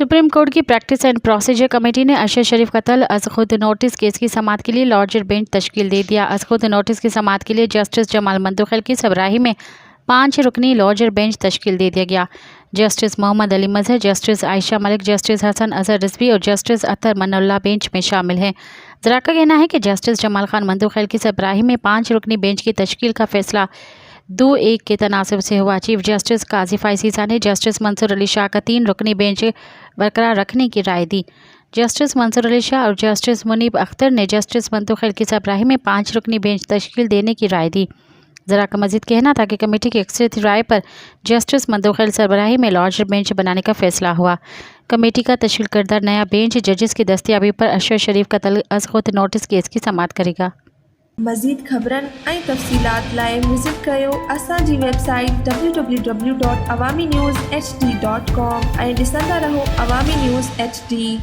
Supreme court की practice and procedure committee ने अरशद शरीफ कत्ल अज खुद नोटिस केस की समाअत के लिए लार्जर बेंच तश्कील दे दिया। अज खुद नोटिस की समाअत के लिए जस्टिस जमाल मंतुखिल की सरबराही में 5 रुकनी लार्जर बेंच तश्कील दे दिया गया। जस्टिस मोहम्मद अली मजहर, जस्टिस आयशा मलिक, जस्टिस हसन अजहर रिजवी और जस्टिस अतर मनल्ला बेंच में शामिल हैं। जरा का कहना है कि जस्टिस जमाल खान मंतुखिल की सरबराही में 5 रुकनी बेंच की तश्कील का फैसला 2-1 के तनासब से हुआ। चीफ जस्टिस काजी फाइसीसा ने जस्टिस मंसूर अली शाह का 3 रुकनी बेंच बरकरार रखने की राय दी। जस्टिस मंसूर अली शाह और जस्टिस मुनीब अख्तर ने जस्टिस मंतुखिल की सरबराही में 5 रुकनी बेंच तश्कील देने की राय दी। जरा का मजीद कहना था कि कमेटी की अक्सरियती राय पर जस्टिस मंतुखिल सरबराही में लार्जर बेंच बनाने का फैसला हुआ। कमेटी का तश्कील करदा नया बेंच जजिस की दस्तियाबी पर अरशद शरीफ कत्ल अज खुद नोटिस केस की समाअत करेगा। मज़ीद ख़बरन ऐं तफ़सीलात लाइ विज़िट कयो असांजी वेबसाइट www.awamiNewsHD.com ऐं ॾिसंदा रहो अवामी न्यूज़ HD।